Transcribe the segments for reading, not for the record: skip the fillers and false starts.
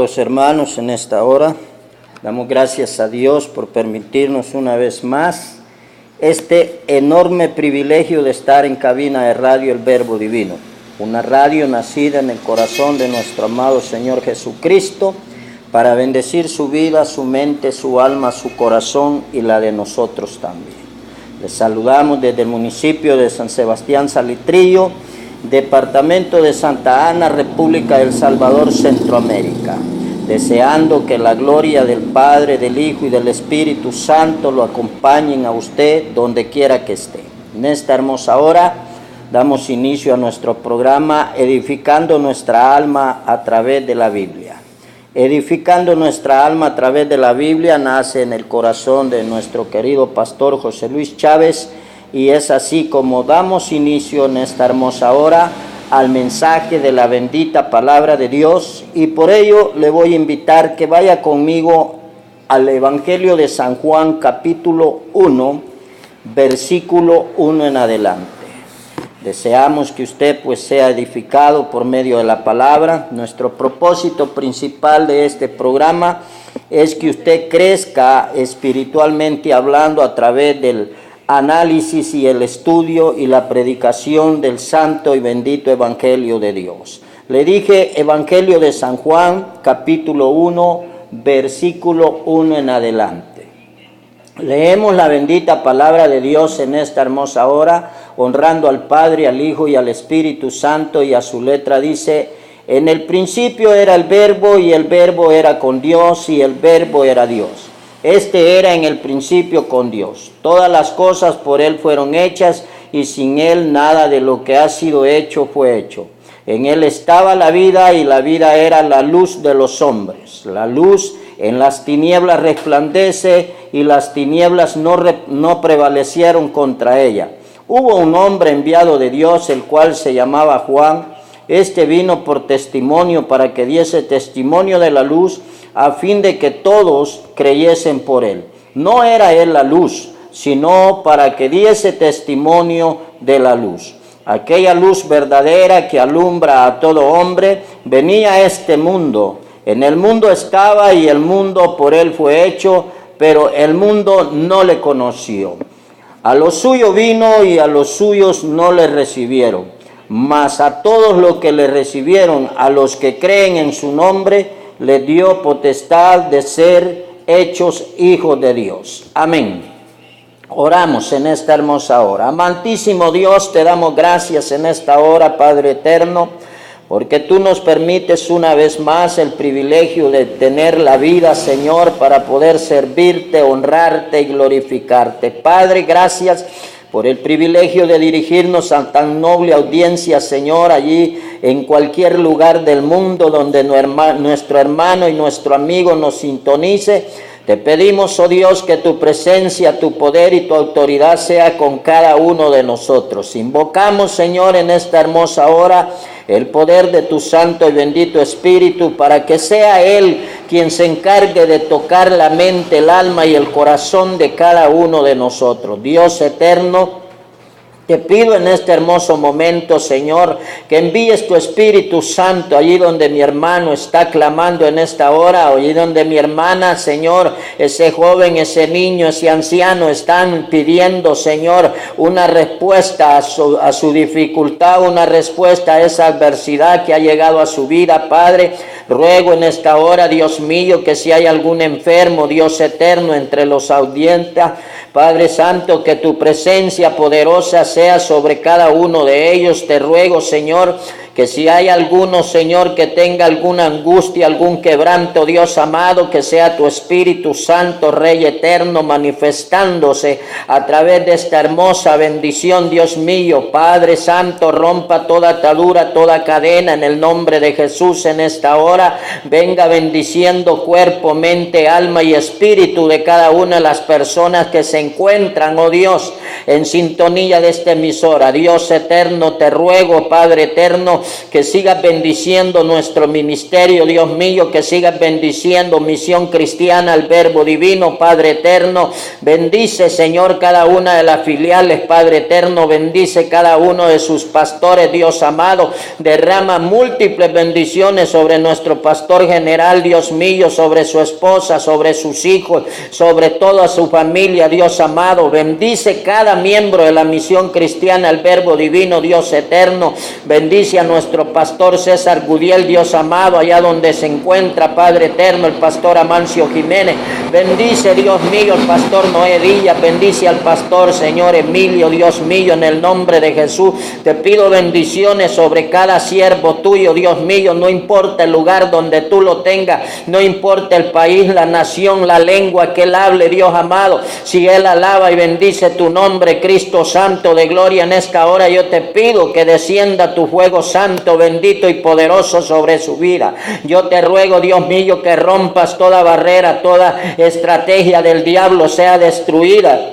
Amados hermanos, en esta hora damos gracias a Dios por permitirnos una vez más este enorme privilegio de estar en cabina de radio El Verbo Divino, una radio nacida en el corazón de nuestro amado Señor Jesucristo para bendecir su vida, su mente, su alma, su corazón y la de nosotros también. Les saludamos desde el municipio de San Sebastián Salitrillo, departamento de Santa Ana, República del Salvador, Centroamérica, deseando que la gloria del Padre, del Hijo y del Espíritu Santo lo acompañen a usted donde quiera que esté. En esta hermosa hora damos inicio a nuestro programa Edificando nuestra alma a través de la Biblia. Edificando nuestra alma a través de la Biblia nace en el corazón de nuestro querido pastor José Luis Chávez, y es así como damos inicio en esta hermosa hora al mensaje de la bendita palabra de Dios, y por ello le voy a invitar que vaya conmigo al Evangelio de San Juan capítulo 1, versículo 1 en adelante. Deseamos que usted sea edificado por medio de la palabra. Nuestro propósito principal de este programa es que usted crezca espiritualmente hablando a través del análisis y el estudio y la predicación del santo y bendito Evangelio de Dios. Le dije Evangelio de San Juan, capítulo 1, versículo 1 en adelante. Leemos la bendita palabra de Dios en esta hermosa hora, honrando al Padre, al Hijo y al Espíritu Santo, y a su letra dice: en el principio era el Verbo, y el Verbo era con Dios, y el Verbo era Dios. Este era en el principio con Dios. Todas las cosas por Él fueron hechas, y sin Él nada de lo que ha sido hecho fue hecho. En Él estaba la vida, y la vida era la luz de los hombres. La luz en las tinieblas resplandece, y las tinieblas no prevalecieron contra ella. Hubo un hombre enviado de Dios, el cual se llamaba Juan. Este vino por testimonio, para que diese testimonio de la luz, a fin de que todos creyesen por él. No era él la luz, sino para que diese testimonio de la luz. Aquella luz verdadera que alumbra a todo hombre venía a este mundo. En el mundo estaba, y el mundo por él fue hecho, pero el mundo no le conoció. A lo suyo vino, y a los suyos no le recibieron. Mas a todos los que le recibieron, a los que creen en su nombre, le dio potestad de ser hechos hijos de Dios. Amén. Oramos en esta hermosa hora. Amantísimo Dios, te damos gracias en esta hora, Padre eterno, porque tú nos permites una vez más el privilegio de tener la vida, Señor, para poder servirte, honrarte y glorificarte. Padre, gracias por el privilegio de dirigirnos a tan noble audiencia, Señor, allí en cualquier lugar del mundo donde nuestro hermano y nuestro amigo nos sintonice. Te pedimos, oh Dios, que tu presencia, tu poder y tu autoridad sea con cada uno de nosotros. Invocamos, Señor, en esta hermosa hora el poder de tu santo y bendito Espíritu, para que sea Él quien se encargue de tocar la mente, el alma y el corazón de cada uno de nosotros. Dios eterno, te pido en este hermoso momento, Señor, que envíes tu Espíritu Santo allí donde mi hermano está clamando en esta hora, allí donde mi hermana, Señor, ese joven, ese niño, ese anciano están pidiendo, Señor, una respuesta a su dificultad, una respuesta a esa adversidad que ha llegado a su vida, Padre. Ruego en esta hora, Dios mío, que si hay algún enfermo, Dios eterno, entre los audientes, Padre Santo, que tu presencia poderosa sea sobre cada uno de ellos. Te ruego, Señor, que si hay alguno, Señor, que tenga alguna angustia, algún quebranto, Dios amado, que sea tu Espíritu Santo, Rey eterno, manifestándose a través de esta hermosa bendición, Dios mío. Padre Santo, rompa toda atadura, toda cadena en el nombre de Jesús en esta hora. Venga bendiciendo cuerpo, mente, alma y espíritu de cada una de las personas que se encuentran, oh Dios, en sintonía de esta emisora. Dios eterno, te ruego, Padre eterno, que sigas bendiciendo nuestro ministerio, Dios mío, que sigas bendiciendo Misión Cristiana, el Verbo Divino, Padre eterno. Bendice, Señor, cada una de las filiales, Padre eterno. Bendice cada uno de sus pastores, Dios amado. Derrama múltiples bendiciones sobre nuestro pastor general, Dios mío, sobre su esposa, sobre sus hijos, sobre toda su familia, Dios amado. Bendice cada miembro de la Misión Cristiana, el Verbo Divino, Dios eterno. Bendice a nuestro pastor César Gudiel, Dios amado, allá donde se encuentra, Padre eterno, el pastor Amancio Jiménez. Bendice, Dios mío, el pastor Noé Díaz. Bendice al pastor, Señor Emilio, Dios mío, en el nombre de Jesús. Te pido bendiciones sobre cada siervo tuyo, Dios mío, no importa el lugar donde tú lo tengas, no importa el país, la nación, la lengua que él hable, Dios amado. Si él alaba y bendice tu nombre, Cristo Santo de gloria, en esta hora yo te pido que descienda tu fuego santo, bendito y poderoso sobre su vida. Yo te ruego, Dios mío, que rompas toda barrera, toda estrategia del diablo sea destruida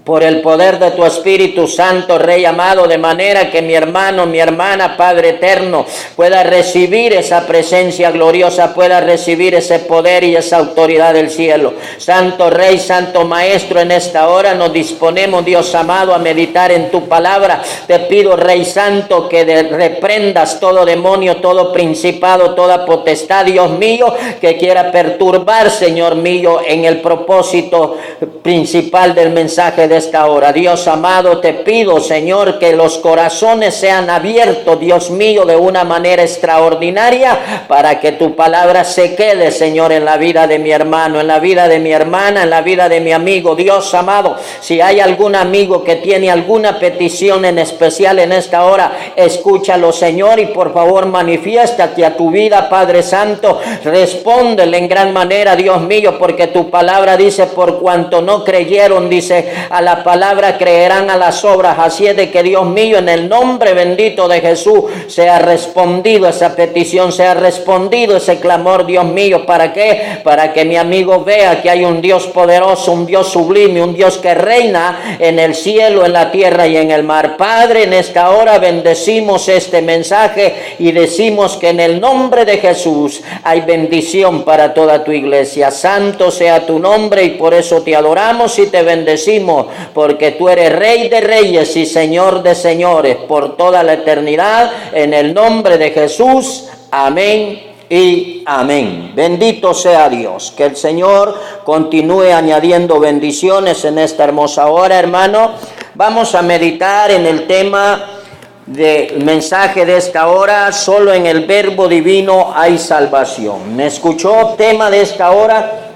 por el poder de tu Espíritu Santo, Rey amado, de manera que mi hermano, mi hermana, Padre eterno, pueda recibir esa presencia gloriosa, pueda recibir ese poder y esa autoridad del cielo. Santo Rey, Santo Maestro, en esta hora nos disponemos, Dios amado, a meditar en tu palabra. Te pido, Rey Santo, que reprendas todo demonio, todo principado, toda potestad, Dios mío, que quiera perturbar, Señor mío, en el propósito principal del mensaje de esta hora. Dios amado, te pido, Señor, que los corazones sean abiertos, Dios mío, de una manera extraordinaria, para que tu palabra se quede, Señor, en la vida de mi hermano, en la vida de mi hermana, en la vida de mi amigo. Dios amado, si hay algún amigo que tiene alguna petición en especial en esta hora, escúchalo, Señor, y por favor manifiéstate a tu vida, Padre Santo. Respóndele en gran manera, Dios mío, porque tu palabra dice: por cuanto no creyeron, dice, a la palabra creerán a las obras. Así es de que, Dios mío, en el nombre bendito de Jesús, sea respondido esa petición, sea respondido ese clamor, Dios mío. ¿Para qué? Para que mi amigo vea que hay un Dios poderoso, un Dios sublime, un Dios que reina en el cielo, en la tierra y en el mar. Padre, en esta hora bendecimos este mensaje y decimos que en el nombre de Jesús hay bendición para toda tu iglesia. Santo sea tu nombre, y por eso te adoramos y te bendecimos, porque tú eres Rey de reyes y Señor de señores por toda la eternidad. En el nombre de Jesús, amén y amén. Bendito sea Dios. Que el Señor continúe añadiendo bendiciones en esta hermosa hora, hermano. Vamos a meditar en el tema del mensaje de esta hora: solo en el Verbo Divino hay salvación. ¿Me escuchó? Tema de esta hora: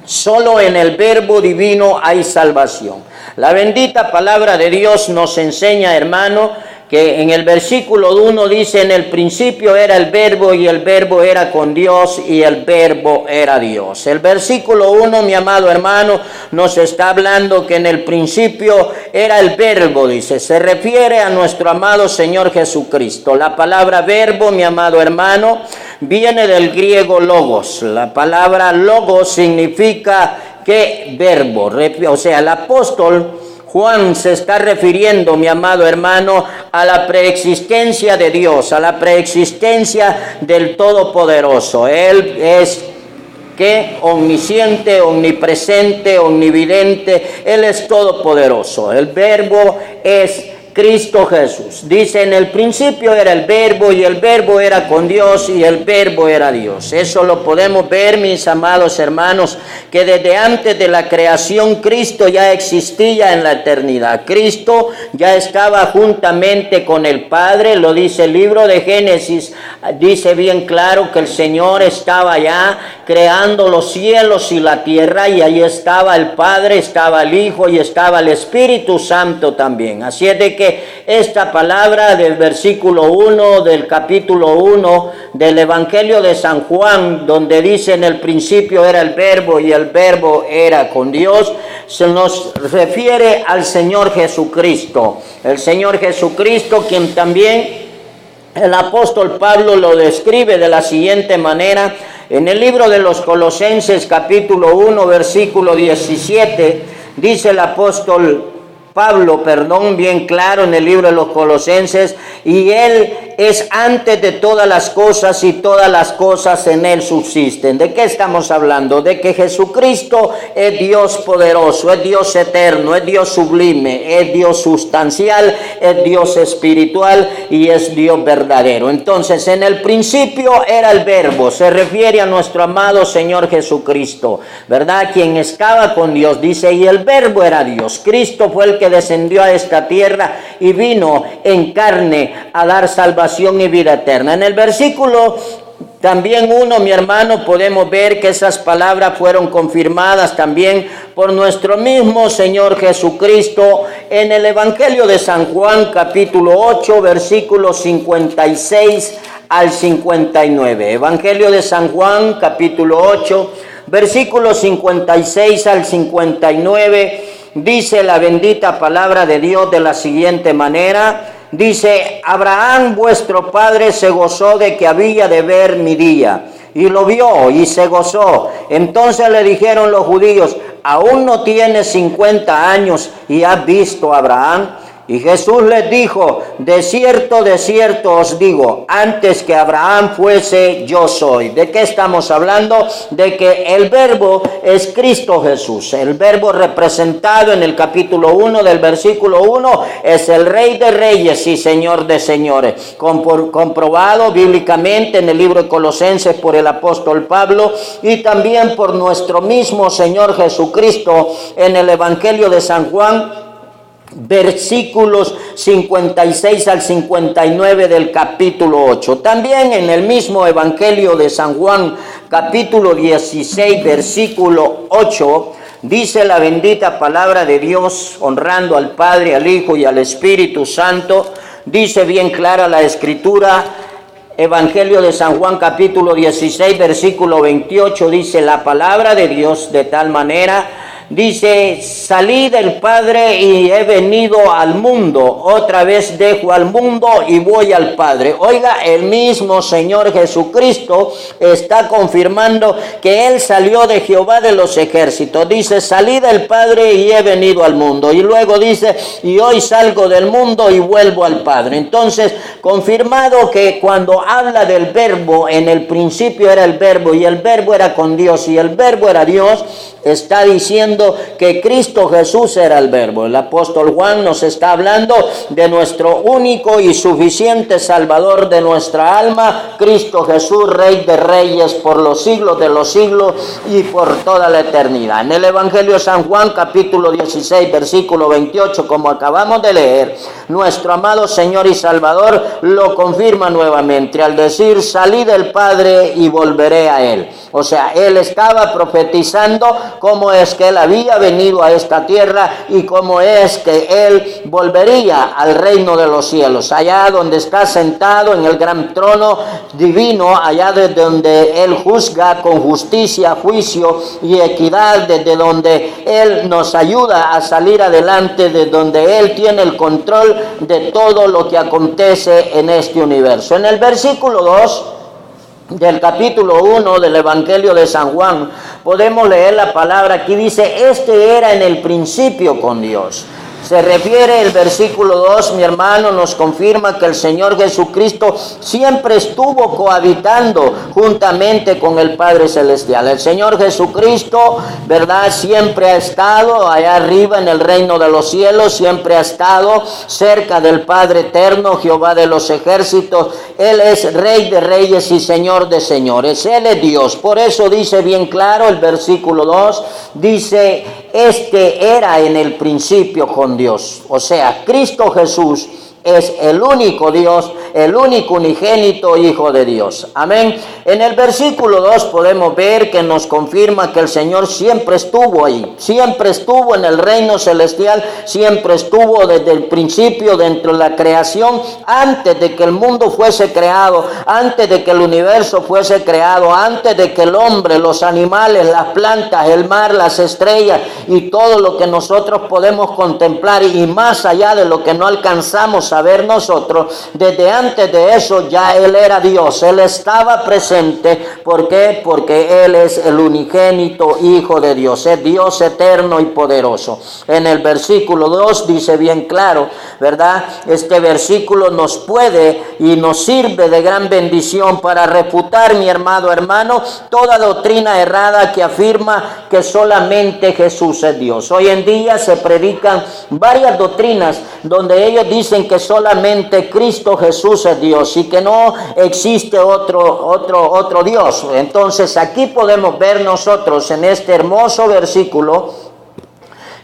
solo en el Verbo Divino hay salvación. La bendita palabra de Dios nos enseña, hermano, que en el versículo 1 dice: en el principio era el Verbo, y el Verbo era con Dios, y el Verbo era Dios. El versículo 1, mi amado hermano, nos está hablando que en el principio era el Verbo, dice. Se refiere a nuestro amado Señor Jesucristo. La palabra verbo, mi amado hermano, viene del griego logos. La palabra logos significa que verbo, o sea, el apóstol Juan se está refiriendo, mi amado hermano, a la preexistencia de Dios, a la preexistencia del Todopoderoso. Él es que omnisciente, omnipresente, omnividente. Él es todopoderoso. El Verbo es Cristo Jesús. Dice: en el principio era el Verbo, y el Verbo era con Dios, y el Verbo era Dios. Eso lo podemos ver, mis amados hermanos, que desde antes de la creación Cristo ya existía en la eternidad. Cristo ya estaba juntamente con el Padre. Lo dice el libro de Génesis, dice bien claro que el Señor estaba ya creando los cielos y la tierra, y ahí estaba el Padre, estaba el Hijo y estaba el Espíritu Santo también. Así es de que esta palabra del versículo 1 del capítulo 1 del Evangelio de San Juan, donde dice: en el principio era el Verbo, y el Verbo era con Dios, se nos refiere al Señor Jesucristo. El Señor Jesucristo, quien también el apóstol Pablo lo describe de la siguiente manera en el libro de los Colosenses, capítulo 1, versículo 17. Dice el apóstol Pablo, bien claro, en el libro de los Colosenses: y él es antes de todas las cosas y todas las cosas en Él subsisten. ¿De qué estamos hablando? De que Jesucristo es Dios poderoso, es Dios eterno, es Dios sublime, es Dios sustancial, es Dios espiritual y es Dios verdadero. Entonces, en el principio era el Verbo, se refiere a nuestro amado Señor Jesucristo, ¿verdad? Quien estaba con Dios, dice, y el Verbo era Dios. Cristo fue el que descendió a esta tierra y vino en carne a dar salvación y vida eterna. En el versículo también 1, mi hermano, podemos ver que esas palabras fueron confirmadas también por nuestro mismo Señor Jesucristo en el Evangelio de San Juan, capítulo 8, versículos 56 al 59. Evangelio de San Juan, capítulo 8, versículos 56 al 59, dice la bendita palabra de Dios de la siguiente manera. Dice, Abraham vuestro padre se gozó de que había de ver mi día, y lo vio y se gozó. Entonces le dijeron los judíos, aún no tienes 50 años y has visto a Abraham. Y Jesús les dijo, de cierto os digo, antes que Abraham fuese, yo soy. ¿De qué estamos hablando? De que el Verbo es Cristo Jesús. El Verbo representado en el capítulo 1 del versículo 1 es el Rey de Reyes y Señor de Señores. Comprobado bíblicamente en el libro de Colosenses por el apóstol Pablo y también por nuestro mismo Señor Jesucristo en el Evangelio de San Juan, versículos 56 al 59 del capítulo 8. También en el mismo Evangelio de San Juan, capítulo 16, versículo 8, dice la bendita palabra de Dios, honrando al Padre, al Hijo y al Espíritu Santo. Dice bien clara la Escritura, Evangelio de San Juan, capítulo 16, versículo 28, dice la palabra de Dios de tal manera. Dice, salí del Padre y he venido al mundo, otra vez dejo al mundo y voy al Padre. Oiga, el mismo Señor Jesucristo está confirmando que Él salió de Jehová de los ejércitos. Dice, salí del Padre y he venido al mundo. Y luego dice, y hoy salgo del mundo y vuelvo al Padre. Entonces, confirmado que cuando habla del Verbo, en el principio era el Verbo y el Verbo era con Dios y el Verbo era Dios, está diciendo que Cristo Jesús era el Verbo. El apóstol Juan nos está hablando de nuestro único y suficiente Salvador de nuestra alma, Cristo Jesús, Rey de Reyes por los siglos de los siglos y por toda la eternidad. En el Evangelio de San Juan, capítulo 16, versículo 28, como acabamos de leer, nuestro amado Señor y Salvador lo confirma nuevamente al decir, salí del Padre y volveré a Él. O sea, Él estaba profetizando cómo es que Él había venido a esta tierra y cómo es que Él volvería al reino de los cielos, allá donde está sentado en el gran trono divino, allá desde donde Él juzga con justicia, juicio y equidad, desde donde Él nos ayuda a salir adelante, desde donde Él tiene el control de todo lo que acontece en este universo. En el versículo 2 del capítulo 1 del Evangelio de San Juan, podemos leer la palabra, aquí dice, este era en el principio con Dios. Se refiere el versículo 2, mi hermano, nos confirma que el Señor Jesucristo siempre estuvo cohabitando juntamente con el Padre Celestial. El Señor Jesucristo, ¿verdad? Siempre ha estado allá arriba en el reino de los cielos, siempre ha estado cerca del Padre eterno, Jehová de los ejércitos. Él es Rey de Reyes y Señor de Señores. Él es Dios. Por eso dice bien claro el versículo 2, dice, este era en el principio con Dios. O sea, Cristo Jesús es el único Dios, el único unigénito Hijo de Dios. Amén. En el versículo 2 podemos ver que nos confirma que el Señor siempre estuvo ahí, siempre estuvo en el reino celestial, siempre estuvo desde el principio dentro de la creación, antes de que el mundo fuese creado, antes de que el universo fuese creado, antes de que el hombre, los animales, las plantas, el mar, las estrellas y todo lo que nosotros podemos contemplar y más allá de lo que no alcanzamos a ver nosotros, desde antes de eso ya Él era Dios, Él estaba presente. ¿Por qué? Porque Él es el unigénito Hijo de Dios, es Dios eterno y poderoso. En el versículo 2 dice bien claro, ¿verdad? Este versículo nos puede y nos sirve de gran bendición para refutar, mi hermano, toda doctrina errada que afirma que solamente Jesús es Dios. Hoy en día se predican varias doctrinas donde ellos dicen que solamente Cristo Jesús es Dios y que no existe otro Dios. Entonces aquí podemos ver nosotros en este hermoso versículo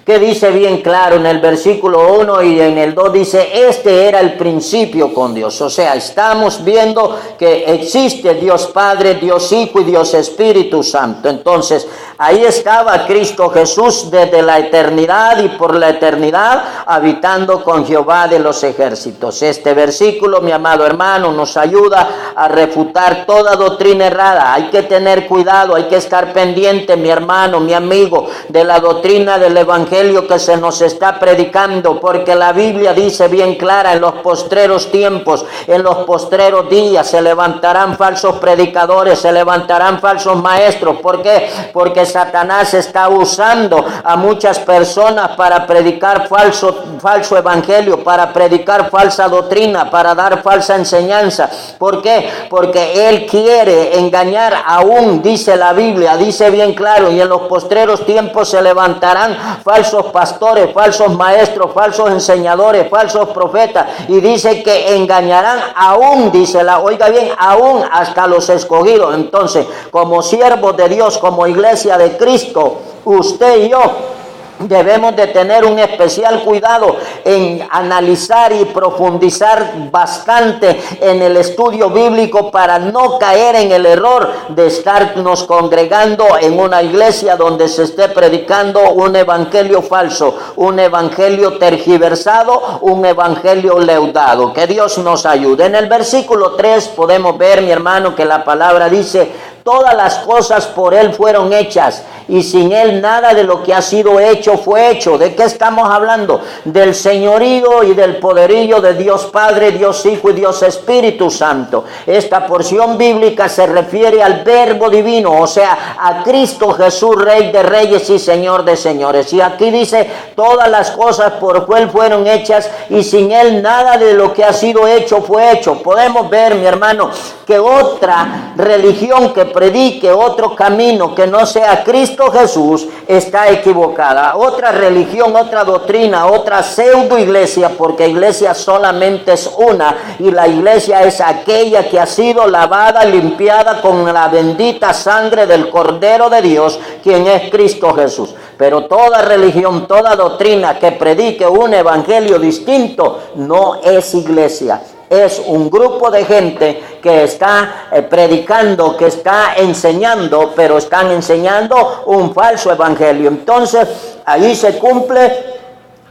que dice bien claro en el versículo 1 y en el 2 dice, este era el principio con Dios. O sea, estamos viendo que existe Dios Padre, Dios Hijo y Dios Espíritu Santo. Entonces, ahí estaba Cristo Jesús desde la eternidad y por la eternidad habitando con Jehová de los ejércitos. Este versículo, mi amado hermano, nos ayuda a refutar toda doctrina errada. Hay que tener cuidado, hay que estar pendiente, mi hermano, mi amigo, de la doctrina del Evangelio que se nos está predicando, porque la Biblia dice bien clara, en los postreros tiempos, en los postreros días se levantarán falsos predicadores, se levantarán falsos maestros. ¿Por qué? Porque Satanás está usando a muchas personas para predicar falso evangelio, para predicar falsa doctrina, para dar falsa enseñanza. ¿Por qué? Porque él quiere engañar aún, dice la Biblia, dice bien claro, y en los postreros tiempos se levantarán falsos pastores, falsos maestros, falsos enseñadores, falsos profetas, y dice que engañarán aún, oiga bien, aún hasta los escogidos. Entonces, como siervos de Dios, como iglesia de Cristo, usted y yo debemos de tener un especial cuidado en analizar y profundizar bastante en el estudio bíblico para no caer en el error de estarnos congregando en una iglesia donde se esté predicando un evangelio falso, un evangelio tergiversado, un evangelio leudado. Que Dios nos ayude. En el versículo 3 podemos ver, mi hermano, que la palabra dice, todas las cosas por Él fueron hechas y sin Él nada de lo que ha sido hecho fue hecho. ¿De qué estamos hablando? Del señorío y del poderío de Dios Padre, Dios Hijo y Dios Espíritu Santo. Esta porción bíblica se refiere al Verbo divino, o sea, a Cristo Jesús, Rey de reyes y Señor de señores. Y aquí dice, todas las cosas por Él fueron hechas y sin Él nada de lo que ha sido hecho fue hecho. Podemos ver, mi hermano, que otra religión que predique otro camino que no sea Cristo Jesús está equivocada. Otra religión, otra doctrina, otra pseudo iglesia, porque iglesia solamente es una, y la iglesia es aquella que ha sido lavada, limpiada con la bendita sangre del Cordero de Dios, quien es Cristo Jesús. Pero toda religión, toda doctrina que predique un evangelio distinto no es iglesia. Es un grupo de gente que está predicando, que está enseñando, pero están enseñando un falso evangelio. Entonces, ahí se cumple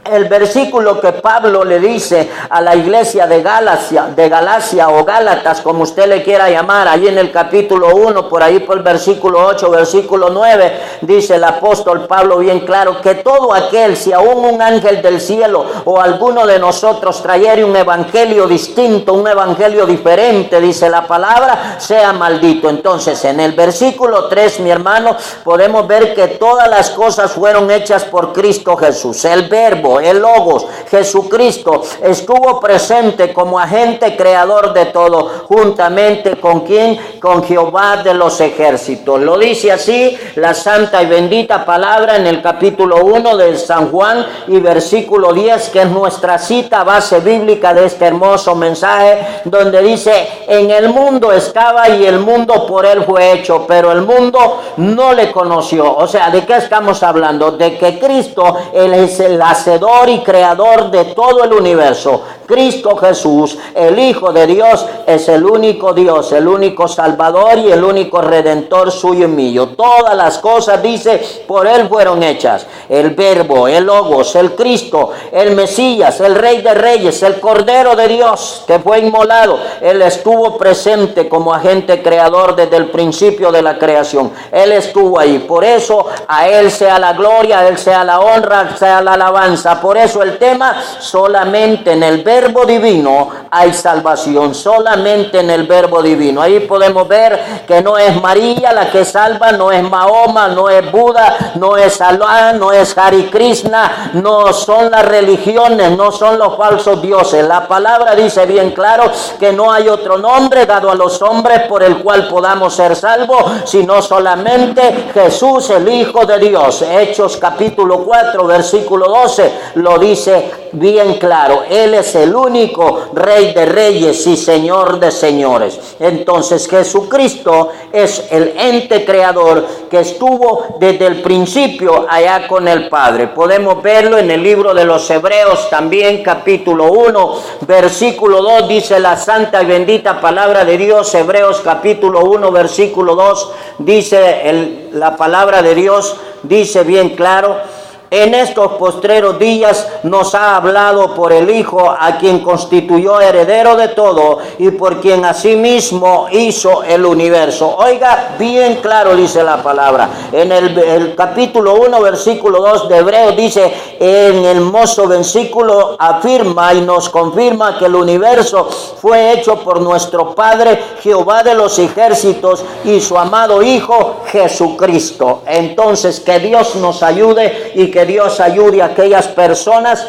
el versículo que Pablo le dice a la iglesia de Galacia o Gálatas, como usted le quiera llamar, ahí en el capítulo 1, por ahí por el versículo 8, versículo 9, dice el apóstol Pablo bien claro, que todo aquel, si aún un ángel del cielo o alguno de nosotros trayere un evangelio distinto, un evangelio diferente, dice la palabra, sea maldito. Entonces, en el versículo 3, mi hermano, podemos ver que todas las cosas fueron hechas por Cristo Jesús. El Verbo, el Logos, Jesucristo, estuvo presente como agente creador de todo, juntamente con ¿quién? Con Jehová de los ejércitos. Lo dice así la santa y bendita palabra en el capítulo 1 de San Juan y versículo 10, que es nuestra cita base bíblica de este hermoso mensaje, donde dice, en el mundo estaba y el mundo por Él fue hecho, pero el mundo no le conoció. O sea, ¿de qué estamos hablando? De que Cristo, Él es el hacedor hacedor y creador de todo el universo. Cristo Jesús, el Hijo de Dios, es el único Dios, el único Salvador y el único Redentor suyo y mío. Todas las cosas, dice, por Él fueron hechas. El Verbo, el Logos, el Cristo, el Mesías, el Rey de Reyes, el Cordero de Dios que fue inmolado. Él estuvo presente como agente creador desde el principio de la creación. Él estuvo ahí. Por eso a Él sea la gloria, a Él sea la honra, sea la alabanza. Por eso el tema, solamente en el Verbo divino hay salvación, solamente en el Verbo divino. Ahí podemos ver que no es María la que salva, no es Mahoma, no es Buda, no es Alá, no es Hare Krishna, no son las religiones, no son los falsos dioses. La palabra dice bien claro que no hay otro nombre dado a los hombres por el cual podamos ser salvos, sino solamente Jesús, el Hijo de Dios. Hechos capítulo 4, versículo 12, lo dice bien claro. Él es el único Rey de Reyes y Señor de Señores. Entonces Jesucristo es el ente creador que estuvo desde el principio allá con el Padre. Podemos verlo en el libro de los Hebreos también, capítulo 1, versículo 2, dice la santa y bendita palabra de Dios. Hebreos capítulo 1, versículo 2, dice la palabra de Dios, dice bien claro: en estos postreros días nos ha hablado por el Hijo, a quien constituyó heredero de todo y por quien asimismo hizo el universo. Oiga, bien claro dice la palabra. En el capítulo 1, versículo 2 de Hebreos dice, en el hermoso versículo afirma y nos confirma que el universo fue hecho por nuestro Padre, Jehová de los ejércitos, y su amado Hijo Jesucristo. Entonces, que Dios nos ayude y que Dios ayude a aquellas personas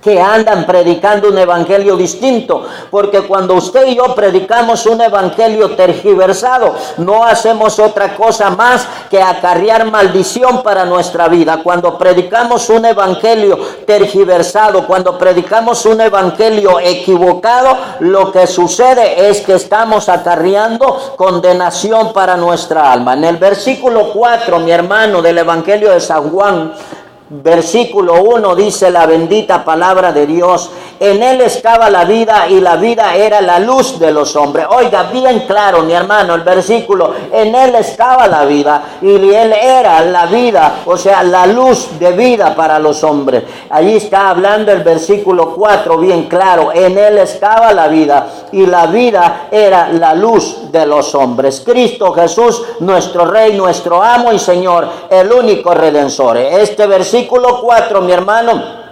que andan predicando un evangelio distinto, porque cuando usted y yo predicamos un evangelio tergiversado, no hacemos otra cosa más que acarrear maldición para nuestra vida. Cuando predicamos un evangelio tergiversado, cuando predicamos un evangelio equivocado, lo que sucede es que estamos acarreando condenación para nuestra alma. En el versículo 4, mi hermano, del evangelio de San Juan, versículo 1, dice la bendita palabra de Dios: en Él estaba la vida y la vida era la luz de los hombres. Oiga bien claro, mi hermano, el versículo: en Él estaba la vida y Él era la vida, o sea, la luz de vida para los hombres. Allí está hablando el versículo 4 bien claro: en Él estaba la vida y la vida era la luz de los hombres. Cristo Jesús, nuestro Rey, nuestro amo y Señor, el único Redentor. Este versículo 4, mi hermano,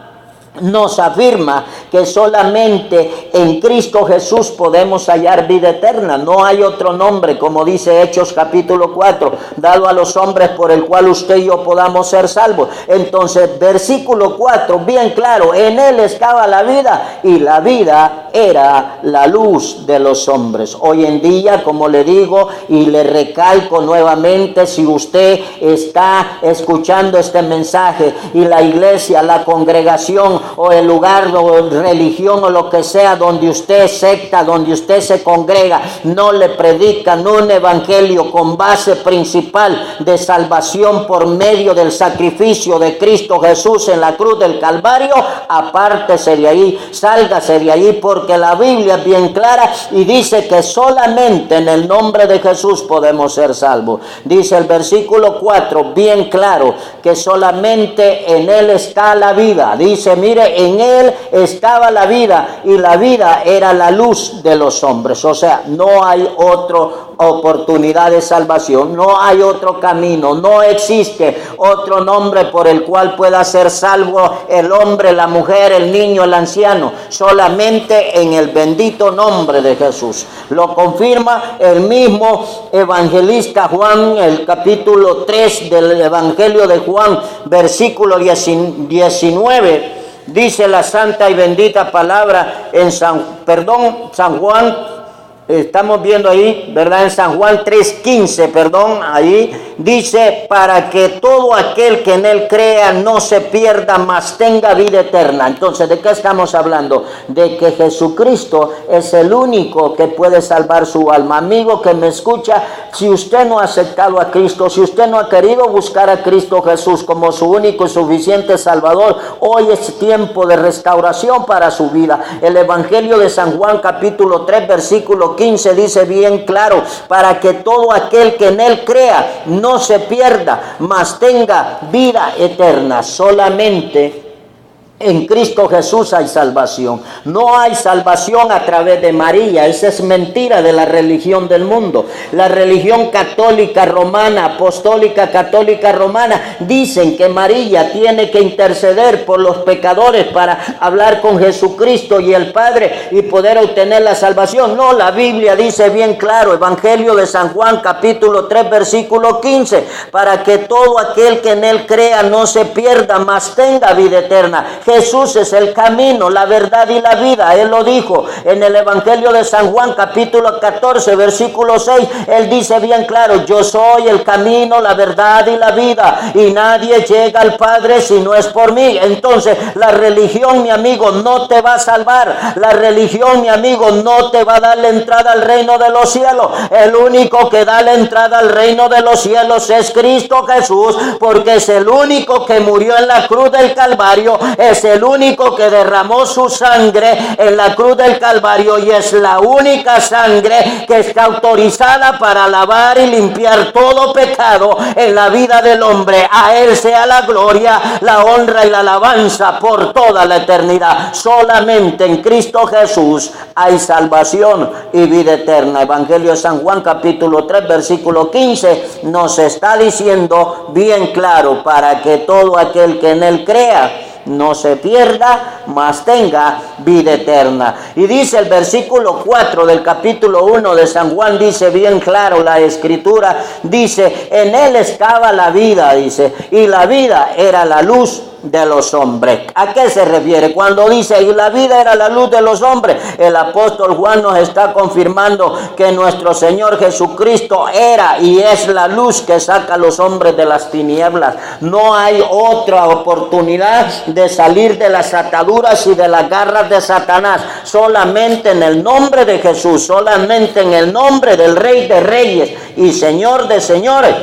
nos afirma que solamente en Cristo Jesús podemos hallar vida eterna. No hay otro nombre, como dice Hechos capítulo 4, dado a los hombres por el cual usted y yo podamos ser salvos. Entonces, versículo 4, bien claro: en Él estaba la vida y la vida era la luz de los hombres. Hoy en día, como le digo y le recalco nuevamente, si usted está escuchando este mensaje y la iglesia, la congregación o el lugar o religión o lo que sea donde usted secta, donde usted se congrega, no le predican un evangelio con base principal de salvación por medio del sacrificio de Cristo Jesús en la cruz del Calvario, apártese de ahí, sálgase de ahí, porque la Biblia es bien clara y dice que solamente en el nombre de Jesús podemos ser salvos. Dice el versículo 4 bien claro que solamente en Él está la vida. Dice, mire, en Él estaba la vida y la vida era la luz de los hombres. O sea, no hay otra oportunidad de salvación, no hay otro camino, no existe otro nombre por el cual pueda ser salvo el hombre, la mujer, el niño, el anciano, solamente en el bendito nombre de Jesús. Lo confirma el mismo evangelista Juan, el capítulo 3 del evangelio de Juan, versículo 19. Dice la santa y bendita palabra en San Juan, estamos viendo ahí, ¿verdad? En San Juan 3:15, ahí dice, para que todo aquel que en él crea no se pierda, mas tenga vida eterna. Entonces, ¿de qué estamos hablando? De que Jesucristo es el único que puede salvar su alma. Amigo que me escucha, si usted no ha aceptado a Cristo, si usted no ha querido buscar a Cristo Jesús como su único y suficiente Salvador, hoy es tiempo de restauración para su vida. El Evangelio de San Juan capítulo 3 versículo 15 dice bien claro, para que todo aquel que en él crea no se pierda, mas tenga vida eterna. Solamente en Cristo Jesús hay salvación. No hay salvación a través de María. Esa es mentira de la religión del mundo. La religión católica romana, apostólica católica romana, dicen que María tiene que interceder por los pecadores para hablar con Jesucristo y el Padre y poder obtener la salvación. No, la Biblia dice bien claro, Evangelio de San Juan capítulo 3 versículo 15, para que todo aquel que en él crea no se pierda, mas tenga vida eterna. Jesús es el camino, la verdad y la vida. Él lo dijo en el Evangelio de San Juan capítulo 14 versículo 6. Él dice bien claro, yo soy el camino, la verdad y la vida, y nadie llega al Padre si no es por mí. Entonces la religión, mi amigo, no te va a salvar. La religión, mi amigo, no te va a dar la entrada al reino de los cielos. El único que da la entrada al reino de los cielos es Cristo Jesús, porque es el único que murió en la cruz del Calvario, es el único que derramó su sangre en la cruz del Calvario, y es la única sangre que está autorizada para lavar y limpiar todo pecado en la vida del hombre. A él sea la gloria, la honra y la alabanza por toda la eternidad. Solamente en Cristo Jesús hay salvación y vida eterna. Evangelio de San Juan capítulo 3 versículo 15 nos está diciendo bien claro, para que todo aquel que en él crea no se pierda, mas tenga vida eterna. Y dice el versículo 4 del capítulo 1 de San Juan, dice bien claro la escritura, dice, en él estaba la vida, dice, y la vida era la luz de los hombres. ¿A qué se refiere? Cuando dice, y la vida era la luz de los hombres, el apóstol Juan nos está confirmando que nuestro Señor Jesucristo era y es la luz que saca a los hombres de las tinieblas. No hay otra oportunidad de salir de las ataduras y de las garras de Satanás. Solamente en el nombre de Jesús, solamente en el nombre del Rey de Reyes y Señor de Señores,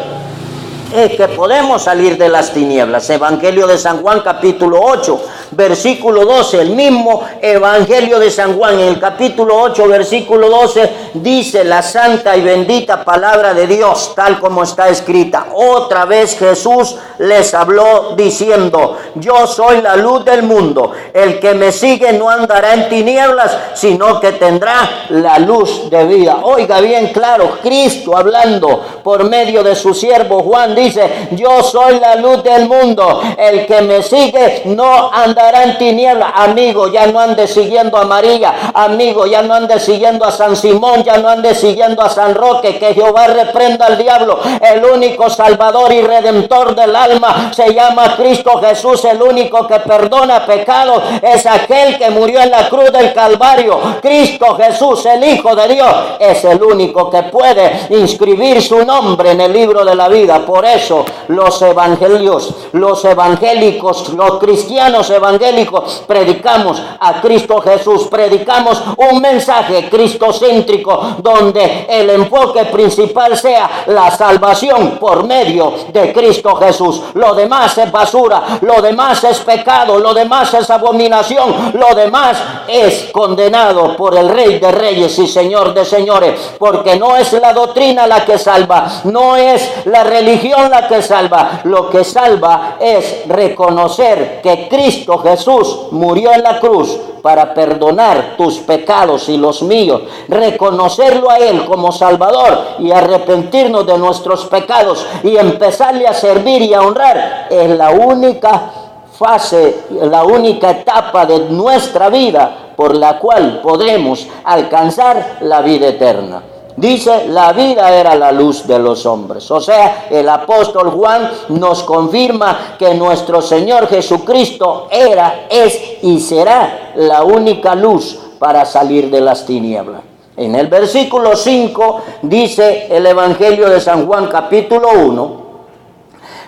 es que podemos salir de las tinieblas. Evangelio de San Juan capítulo 8 versículo 12, el mismo Evangelio de San Juan en el capítulo 8 versículo 12 dice la santa y bendita palabra de Dios tal como está escrita. Otra vez Jesús les habló diciendo, yo soy la luz del mundo, el que me sigue no andará en tinieblas, sino que tendrá la luz de vida. Oiga bien claro, Cristo hablando por medio de su siervo Juan dice, yo soy la luz del mundo, el que me sigue no andará en tinieblas. Amigo, ya no andes siguiendo a María, amigo, ya no andes siguiendo a San Simón, ya no andes siguiendo a San Roque, que Jehová reprenda al diablo. El único salvador y redentor del alma se llama Cristo Jesús. El único que perdona pecados es aquel que murió en la cruz del Calvario. Cristo Jesús, el Hijo de Dios, es el único que puede inscribir su nombre en el libro de la vida. Por eso los evangelios, los evangélicos, los cristianos evangélicos predicamos a Cristo Jesús, predicamos un mensaje cristocéntrico donde el enfoque principal sea la salvación por medio de Cristo Jesús. Lo demás es basura, lo demás es pecado, lo demás es abominación, lo demás es condenado por el Rey de Reyes y Señor de Señores, porque no es la doctrina la que salva, no es la religión la que salva. Lo que salva es reconocer que Cristo Jesús murió en la cruz para perdonar tus pecados y los míos, reconocerlo a Él como Salvador y arrepentirnos de nuestros pecados y empezarle a servir y a honrar. Es la única fase, la única etapa de nuestra vida por la cual podremos alcanzar la vida eterna. Dice, la vida era la luz de los hombres. O sea, el apóstol Juan nos confirma que nuestro Señor Jesucristo era, es y será la única luz para salir de las tinieblas. En el versículo 5 dice el Evangelio de San Juan capítulo 1,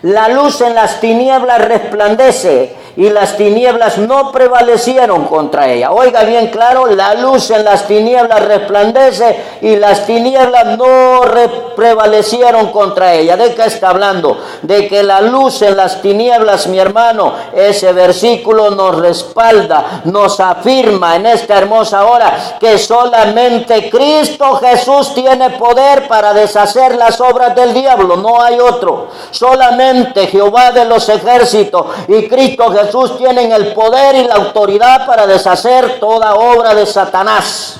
La luz en las tinieblas resplandece y las tinieblas no prevalecieron contra ella. Oiga bien claro, la luz en las tinieblas resplandece y las tinieblas no prevalecieron contra ella. ¿De qué está hablando? De que la luz en las tinieblas, mi hermano, ese versículo nos respalda, nos afirma en esta hermosa hora que solamente Cristo Jesús tiene poder para deshacer las obras del diablo, no hay otro. Solamente Jehová de los ejércitos y Cristo Jesús tienen el poder y la autoridad para deshacer toda obra de Satanás.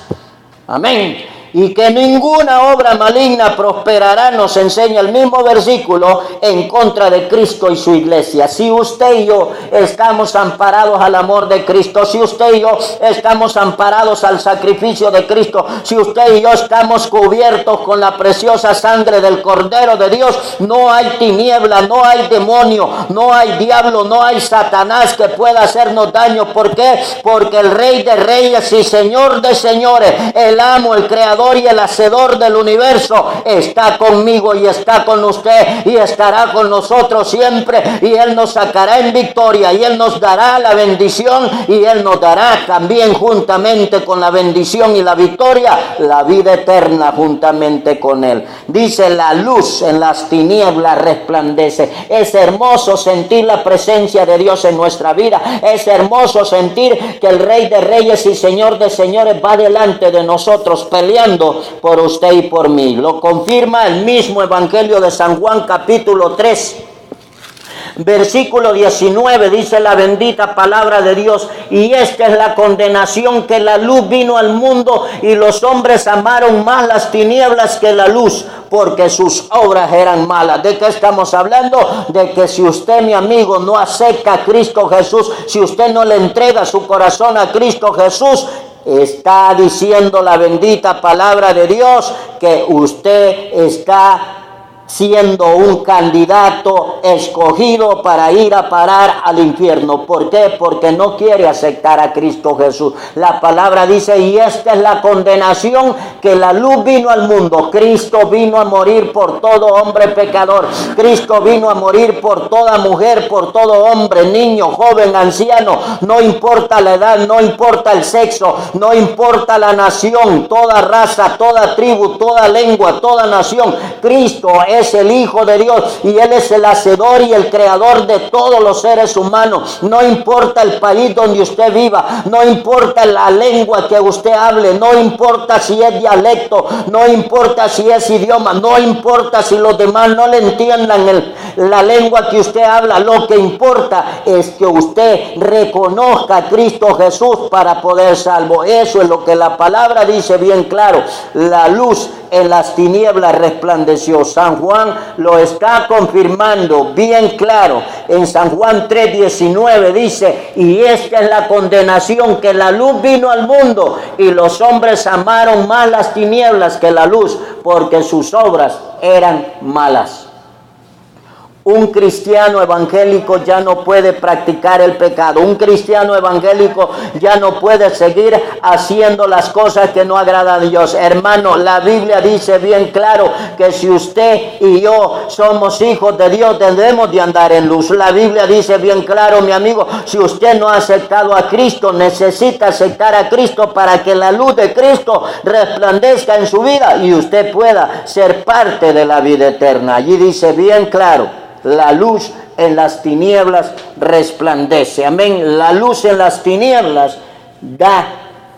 Amén. Y que ninguna obra maligna prosperará, nos enseña el mismo versículo, en contra de Cristo y su iglesia. Si usted y yo estamos amparados al amor de Cristo, si usted y yo estamos amparados al sacrificio de Cristo, si usted y yo estamos cubiertos con la preciosa sangre del Cordero de Dios, no hay tiniebla, no hay demonio, no hay diablo, no hay Satanás que pueda hacernos daño. ¿Por qué? Porque el Rey de Reyes y Señor de Señores, el amo, el Creador y el hacedor del universo, está conmigo y está con usted y estará con nosotros siempre, y Él nos sacará en victoria y Él nos dará la bendición y Él nos dará también, juntamente con la bendición y la victoria, la vida eterna juntamente con Él. Dice: la luz en las tinieblas resplandece. Es hermoso sentir la presencia de Dios en nuestra vida. Es hermoso sentir que el Rey de Reyes y Señor de Señores va delante de nosotros peleando por usted y por mí. Lo confirma el mismo Evangelio de San Juan, capítulo 3. Versículo 19, dice la bendita palabra de Dios: y esta es la condenación, que la luz vino al mundo y los hombres amaron más las tinieblas que la luz, porque sus obras eran malas. ¿De qué estamos hablando? De que si usted, mi amigo, no acepta a Cristo Jesús, si usted no le entrega su corazón a Cristo Jesús, está diciendo la bendita palabra de Dios que usted está siendo un candidato escogido para ir a parar al infierno. ¿Por qué? Porque no quiere aceptar a Cristo Jesús. La palabra dice: y esta es la condenación, que la luz vino al mundo. Cristo vino a morir por todo hombre pecador. Cristo vino a morir por toda mujer, por todo hombre, niño, joven, anciano. No importa la edad, no importa el sexo, no importa la nación, toda raza, toda tribu, toda lengua, toda nación. Cristo es el Hijo de Dios y Él es el hacedor y el creador de todos los seres humanos. No importa el país donde usted viva, no importa la lengua que usted hable, no importa si es dialecto, no importa si es idioma, no importa si los demás no le entiendan la lengua que usted habla. Lo que importa es que usted reconozca a Cristo Jesús para poder salvo. Eso es lo que la palabra dice bien claro. La luz en las tinieblas resplandeció. San Juan lo está confirmando bien claro. En San Juan 3:19 dice: y esta es la condenación, que la luz vino al mundo y los hombres amaron más las tinieblas que la luz, porque sus obras eran malas. Un cristiano evangélico ya no puede practicar el pecado. Un cristiano evangélico ya no puede seguir haciendo las cosas que no agradan a Dios. Hermano, la Biblia dice bien claro que si usted y yo somos hijos de Dios, debemos de andar en luz. La Biblia dice bien claro, mi amigo, si usted no ha aceptado a Cristo, necesita aceptar a Cristo para que la luz de Cristo resplandezca en su vida y usted pueda ser parte de la vida eterna. Allí dice bien claro: la luz en las tinieblas resplandece. Amén. La luz en las tinieblas da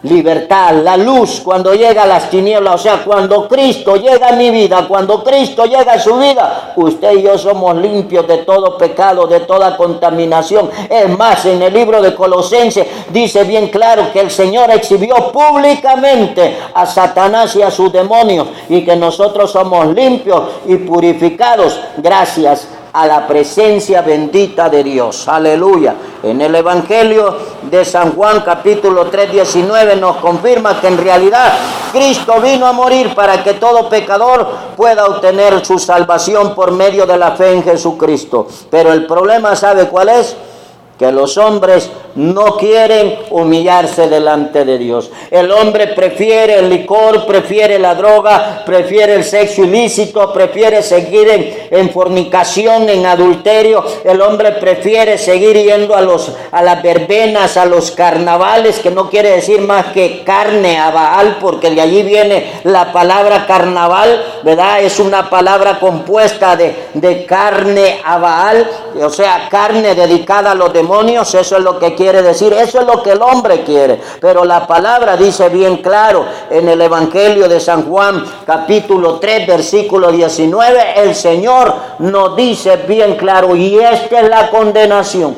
libertad. La luz, cuando llega a las tinieblas, o sea, cuando Cristo llega a mi vida, cuando Cristo llega a su vida, usted y yo somos limpios de todo pecado, de toda contaminación. Es más, en el libro de Colosenses dice bien claro que el Señor exhibió públicamente a Satanás y a sus demonios, y que nosotros somos limpios y purificados gracias a la presencia bendita de Dios. Aleluya. En el Evangelio de San Juan, capítulo 3:19, nos confirma que en realidad Cristo vino a morir para que todo pecador pueda obtener su salvación por medio de la fe en Jesucristo. Pero el problema, ¿sabe cuál es? Que los hombres no quieren humillarse delante de Dios. El hombre prefiere el licor, prefiere la droga, prefiere el sexo ilícito, prefiere seguir en fornicación, en adulterio. El hombre prefiere seguir yendo a las verbenas, a los carnavales, que no quiere decir más que carne a Baal, porque de allí viene la palabra carnaval, ¿verdad? Es una palabra compuesta de carne a Baal, o sea, carne dedicada a los demonios. Eso es lo que quiere decir, eso es lo que el hombre quiere. Pero la palabra dice bien claro en el Evangelio de San Juan, capítulo 3, versículo 19, el Señor nos dice bien claro, y esta es la condenación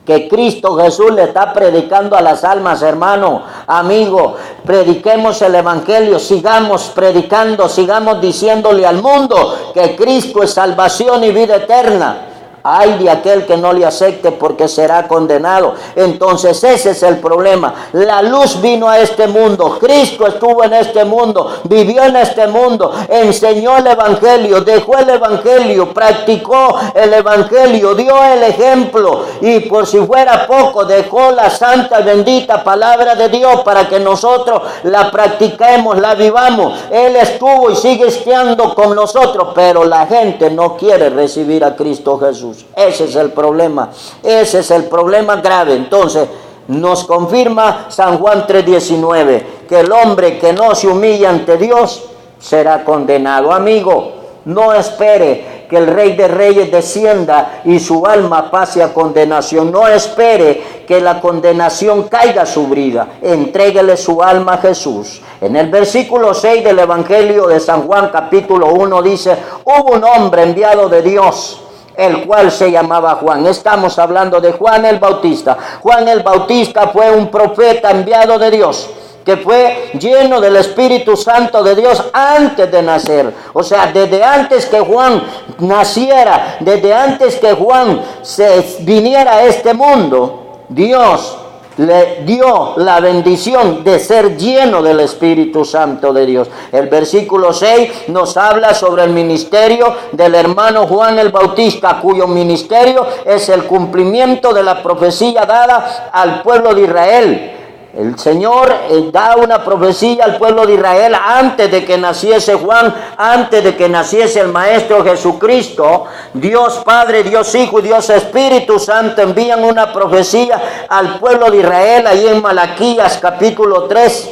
que Cristo Jesús le está predicando a las almas, hermano, amigo. Prediquemos el Evangelio, sigamos predicando, sigamos diciéndole al mundo que Cristo es salvación y vida eterna. Ay de aquel que no le acepte, porque será condenado. Entonces ese es el problema. La luz vino a este mundo, Cristo estuvo en este mundo, vivió en este mundo, enseñó el Evangelio, dejó el Evangelio, practicó el Evangelio, dio el ejemplo, y por si fuera poco, dejó la santa y bendita palabra de Dios para que nosotros la practiquemos, la vivamos. Él estuvo y sigue estando con nosotros, pero la gente no quiere recibir a Cristo Jesús. Ese es el problema, ese es el problema grave. Entonces nos confirma San Juan 3:19, que el hombre que no se humilla ante Dios será condenado. Amigo, no espere que el Rey de Reyes descienda y su alma pase a condenación. No espere que la condenación caiga a su vida. Entréguele su alma a Jesús. En el versículo 6 del Evangelio de San Juan, capítulo 1, dice: hubo un hombre enviado de Dios, el cual se llamaba Juan. Estamos hablando de Juan el Bautista. Juan el Bautista fue un profeta enviado de Dios, que fue lleno del Espíritu Santo de Dios antes de nacer. O sea, desde antes que Juan naciera, desde antes que Juan se viniera a este mundo, Dios le dio la bendición de ser lleno del Espíritu Santo de Dios. El versículo 6 nos habla sobre el ministerio del hermano Juan el Bautista, cuyo ministerio es el cumplimiento de la profecía dada al pueblo de Israel. El Señor da una profecía al pueblo de Israel antes de que naciese Juan, antes de que naciese el Maestro Jesucristo. Dios Padre, Dios Hijo y Dios Espíritu Santo envían una profecía al pueblo de Israel. Ahí en Malaquías capítulo 3,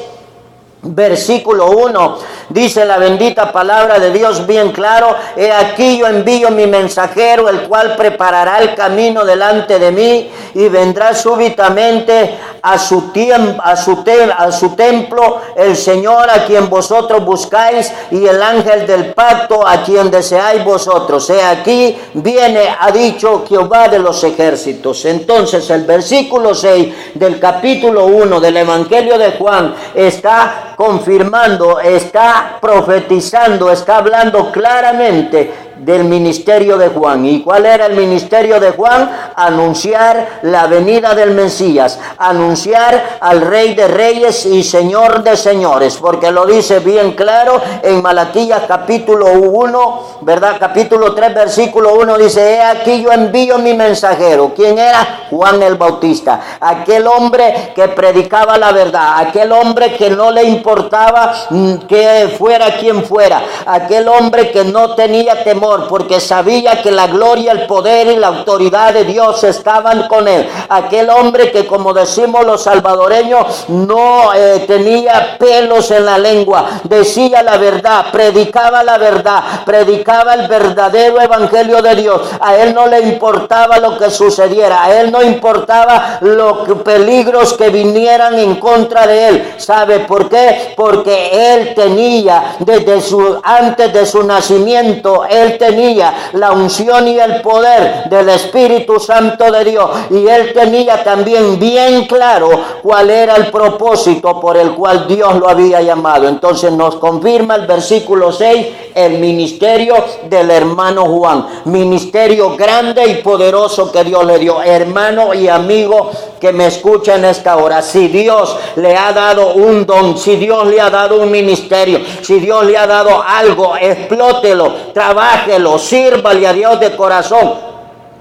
versículo 1, dice la bendita palabra de Dios bien claro: he aquí yo envío mi mensajero, el cual preparará el camino delante de mí, y vendrá súbitamente a su templo el Señor a quien vosotros buscáis, y el ángel del pacto a quien deseáis vosotros. He aquí viene, ha dicho Jehová de los ejércitos. Entonces el versículo 6 del capítulo 1 del Evangelio de Juan está confirmando, está profetizando, está hablando claramente del ministerio de Juan. ¿Y cuál era el ministerio de Juan? Anunciar la venida del Mesías, anunciar al Rey de Reyes y Señor de Señores, porque lo dice bien claro en Malaquías capítulo 1, ¿verdad? Capítulo 3, versículo 1, dice: he aquí yo envío mi mensajero. ¿Quién era? Juan el Bautista, aquel hombre que predicaba la verdad, aquel hombre que no le importaba que fuera quien fuera, aquel hombre que no tenía temor, porque sabía que la gloria, el poder y la autoridad de Dios estaban con él. Aquel hombre que, como decimos los salvadoreños, no tenía pelos en la lengua, decía la verdad, predicaba el verdadero evangelio de Dios. A él no le importaba lo que sucediera, a él no importaba los peligros que vinieran en contra de él. ¿Sabe por qué? Porque él tenía, antes de su nacimiento, él tenía la unción y el poder del Espíritu Santo de Dios, y él tenía también bien claro cuál era el propósito por el cual Dios lo había llamado. Entonces nos confirma el versículo 6 el ministerio del hermano Juan, ministerio grande y poderoso que Dios le dio. Hermano y amigo que me escucha en esta hora, si Dios le ha dado un don, si Dios le ha dado un ministerio, si Dios le ha dado algo, explótelo, trabájelo, sírvale a Dios de corazón.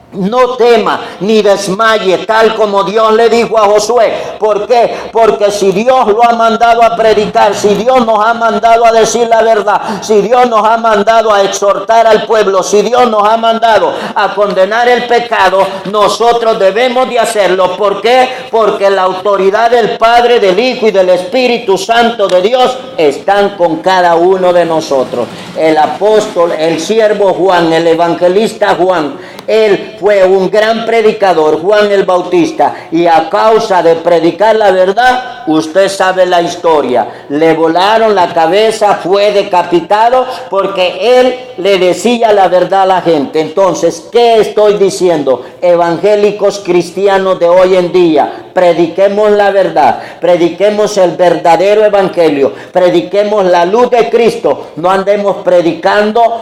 No tema ni desmaye, tal como Dios le dijo a Josué. ¿Por qué? Porque si Dios lo ha mandado a predicar, si Dios nos ha mandado a decir la verdad, si Dios nos ha mandado a exhortar al pueblo, si Dios nos ha mandado a condenar el pecado, nosotros debemos de hacerlo. ¿Por qué? Porque la autoridad del Padre, del Hijo y del Espíritu Santo de Dios están con cada uno de nosotros. El apóstol, el siervo Juan, el evangelista Juan, él fue un gran predicador, Juan el Bautista, y a causa de predicar la verdad, usted sabe la historia. Le volaron la cabeza, fue decapitado porque él le decía la verdad a la gente. Entonces, ¿qué estoy diciendo? Evangélicos cristianos de hoy en día, prediquemos la verdad, prediquemos el verdadero evangelio, prediquemos la luz de Cristo. No andemos predicando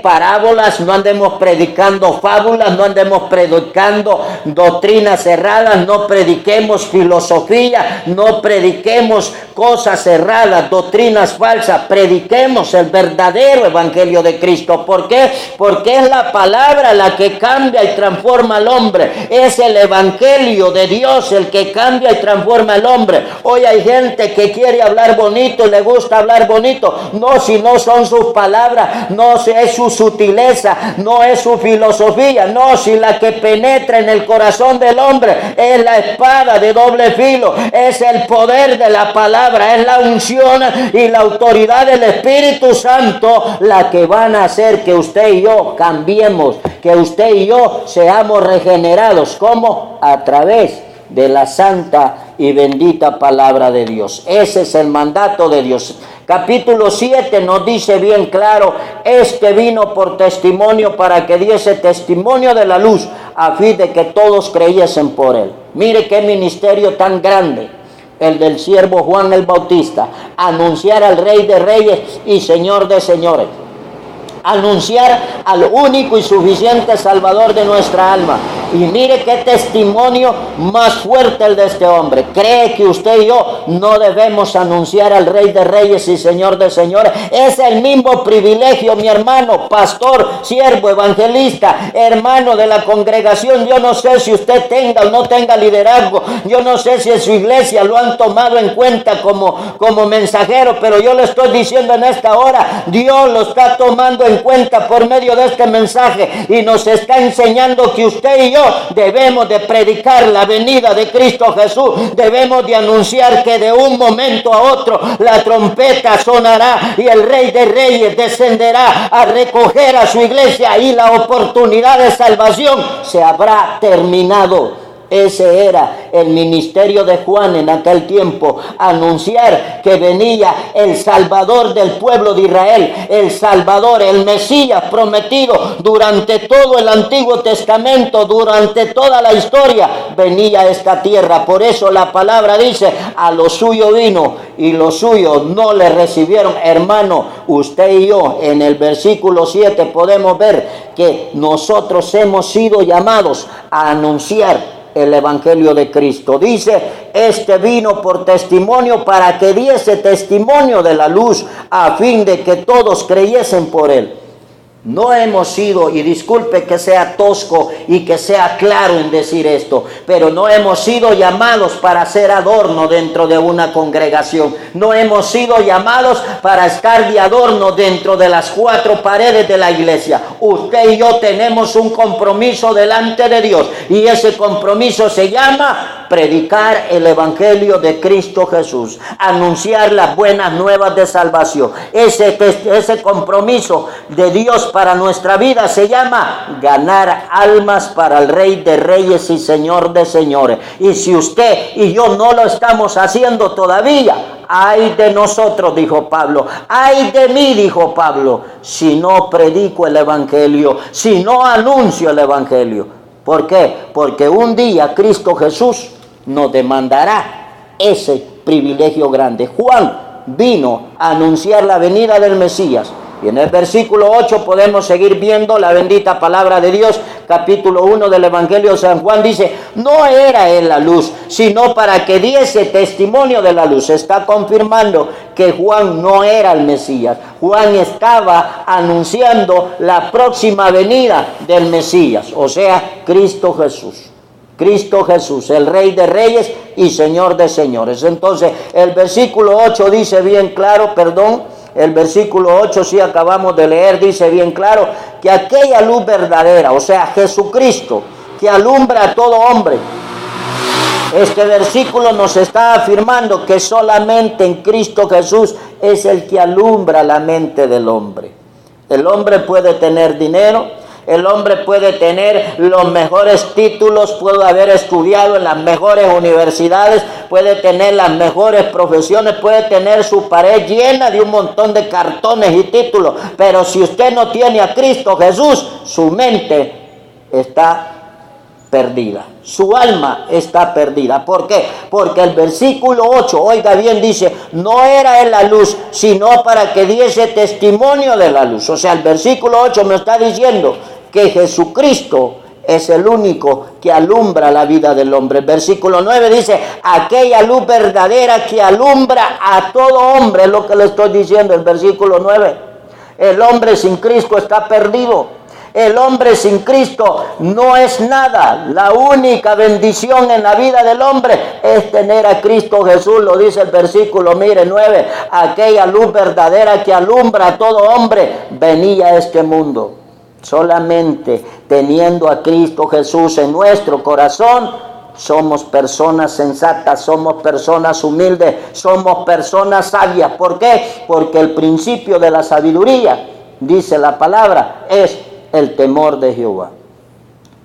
parábolas, no andemos predicando fábulas, no andemos predicando doctrinas cerradas, no prediquemos filosofía, no prediquemos cosas cerradas, doctrinas falsas. Prediquemos el verdadero evangelio de Cristo. ¿Por qué? Porque es la palabra la que cambia y transforma al hombre. Es el evangelio de Dios el que cambia y transforma al hombre. Hoy hay gente que quiere hablar bonito, le gusta hablar bonito. No, si no son sus palabras, no es su sutileza, no es su filosofía. No, si la que penetra en el corazón del hombre es la espada de doble filo, es el poder de la palabra, es la unción y la autoridad del Espíritu Santo la que van a hacer que usted y yo cambiemos, que usted y yo seamos regenerados. ¿Cómo? A través de la santa y bendita palabra de Dios. Ese es el mandato de Dios. Capítulo 7 nos dice bien claro: este vino por testimonio para que diese testimonio de la luz, a fin de que todos creyesen por él. Mire qué ministerio tan grande el del siervo Juan el Bautista: anunciar al Rey de Reyes y Señor de Señores, anunciar al único y suficiente Salvador de nuestra alma. Y mire qué testimonio más fuerte el de este hombre. ¿Cree que usted y yo no debemos anunciar al Rey de Reyes y Señor de Señores? Es el mismo privilegio, mi hermano, pastor, siervo, evangelista, hermano de la congregación. Yo no sé si usted tenga o no tenga liderazgo. Yo no sé si en su iglesia lo han tomado en cuenta como mensajero, pero yo le estoy diciendo en esta hora, Dios lo está tomando en cuenta por medio de este mensaje y nos está enseñando que usted y yo debemos de predicar la venida de Cristo Jesús. Debemos de anunciar que de un momento a otro la trompeta sonará y el Rey de Reyes descenderá a recoger a su iglesia y la oportunidad de salvación se habrá terminado. Ese era el ministerio de Juan en aquel tiempo: anunciar que venía el Salvador del pueblo de Israel, el Salvador, el Mesías prometido. Durante todo el Antiguo Testamento, durante toda la historia, venía a esta tierra. Por eso la palabra dice: a lo suyo vino y los suyos no le recibieron. Hermano, usted y yo en el versículo 7 podemos ver que nosotros hemos sido llamados a anunciar el evangelio de Cristo. Dice: este vino por testimonio para que diese testimonio de la luz, a fin de que todos creyesen por él. No hemos sido, y disculpe que sea tosco y que sea claro en decir esto, pero no hemos sido llamados para ser adorno dentro de una congregación. No hemos sido llamados para estar de adorno dentro de las cuatro paredes de la iglesia. Usted y yo tenemos un compromiso delante de Dios, y ese compromiso se llama predicar el evangelio de Cristo Jesús, anunciar las buenas nuevas de salvación. Ese compromiso de Dios para nuestra vida se llama ganar almas para el Rey de Reyes y Señor de Señores. Y si usted y yo no lo estamos haciendo todavía, ay de nosotros, dijo Pablo, ay de mí, dijo Pablo, si no predico el evangelio, si no anuncio el evangelio. ¿Por qué? Porque un día Cristo Jesús nos demandará ese privilegio grande. Juan vino a anunciar la venida del Mesías, Y en el versículo 8 podemos seguir viendo la bendita palabra de Dios. Capítulo 1 del Evangelio de San Juan dice, no era él la luz, sino para que diese testimonio de la luz. Está confirmando que Juan no era el Mesías. Juan estaba anunciando la próxima venida del Mesías, o sea, Cristo Jesús. Cristo Jesús, el Rey de Reyes y Señor de Señores. Entonces, el versículo 8 dice bien claro, el versículo 8, si acabamos de leer, dice bien claro que aquella luz verdadera, o sea, Jesucristo, que alumbra a todo hombre. Este versículo nos está afirmando que solamente en Cristo Jesús es el que alumbra la mente del hombre. El hombre puede tener dinero, el hombre puede tener los mejores títulos, puede haber estudiado en las mejores universidades, puede tener las mejores profesiones, puede tener su pared llena de un montón de cartones y títulos, pero si usted no tiene a Cristo Jesús, su mente está perdida, su alma está perdida. ¿Por qué? Porque el versículo 8, oiga bien, dice, no era él la luz, sino para que diese testimonio de la luz. O sea, el versículo 8 me está diciendo que Jesucristo es el único que alumbra la vida del hombre. El versículo 9 dice, aquella luz verdadera que alumbra a todo hombre, es lo que le estoy diciendo, el versículo 9. El hombre sin Cristo está perdido. El hombre sin Cristo no es nada. La única bendición en la vida del hombre es tener a Cristo Jesús. Lo dice el versículo, mire, 9. Aquella luz verdadera que alumbra a todo hombre venía a este mundo. Solamente teniendo a Cristo Jesús en nuestro corazón, somos personas sensatas, somos personas humildes, somos personas sabias. ¿Por qué? Porque el principio de la sabiduría, dice la palabra, es el temor de Jehová.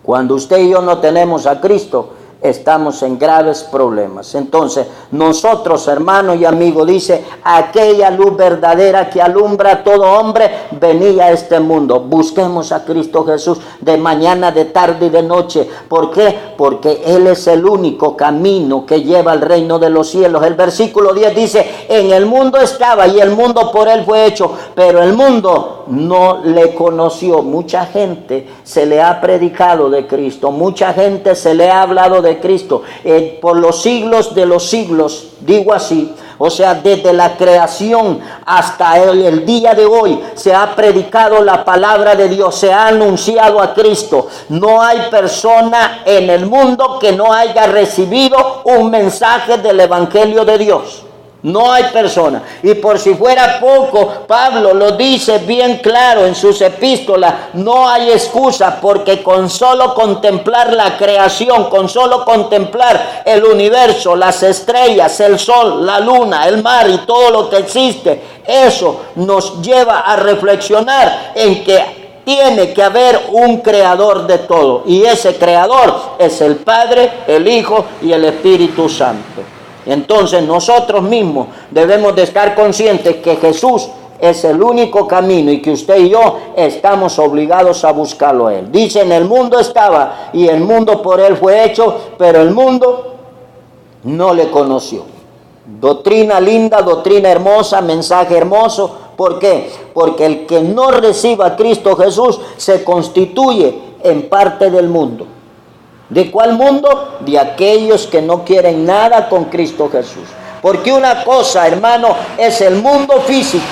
Cuando usted y yo no tenemos a Cristo, estamos en graves problemas. Entonces, nosotros, hermanos y amigos, dice, aquella luz verdadera que alumbra a todo hombre venía a este mundo. Busquemos a Cristo Jesús de mañana, de tarde y de noche. ¿Por qué? Porque Él es el único camino que lleva al reino de los cielos. El versículo 10 dice, en el mundo estaba y el mundo por Él fue hecho, pero el mundo no le conoció. Mucha gente se le ha predicado de Cristo, mucha gente se le ha hablado de Cristo por los siglos de los siglos, digo así, o sea, desde la creación hasta el día de hoy se ha predicado la palabra de Dios, se ha anunciado a Cristo. No hay persona en el mundo que no haya recibido un mensaje del Evangelio de Dios. No hay persona. Y por si fuera poco, Pablo lo dice bien claro en sus epístolas, no hay excusa, porque con solo contemplar la creación, con solo contemplar el universo, las estrellas, el sol, la luna, el mar y todo lo que existe, eso nos lleva a reflexionar en que tiene que haber un creador de todo, y ese creador es el Padre, el Hijo y el Espíritu Santo. Entonces nosotros mismos debemos de estar conscientes que Jesús es el único camino y que usted y yo estamos obligados a buscarlo a Él. Dice, en el mundo estaba y el mundo por Él fue hecho, pero el mundo no le conoció. Doctrina linda, doctrina hermosa, mensaje hermoso. ¿Por qué? Porque el que no reciba a Cristo Jesús se constituye en parte del mundo. ¿De cuál mundo? De aquellos que no quieren nada con Cristo Jesús. Porque una cosa, hermano, es el mundo físico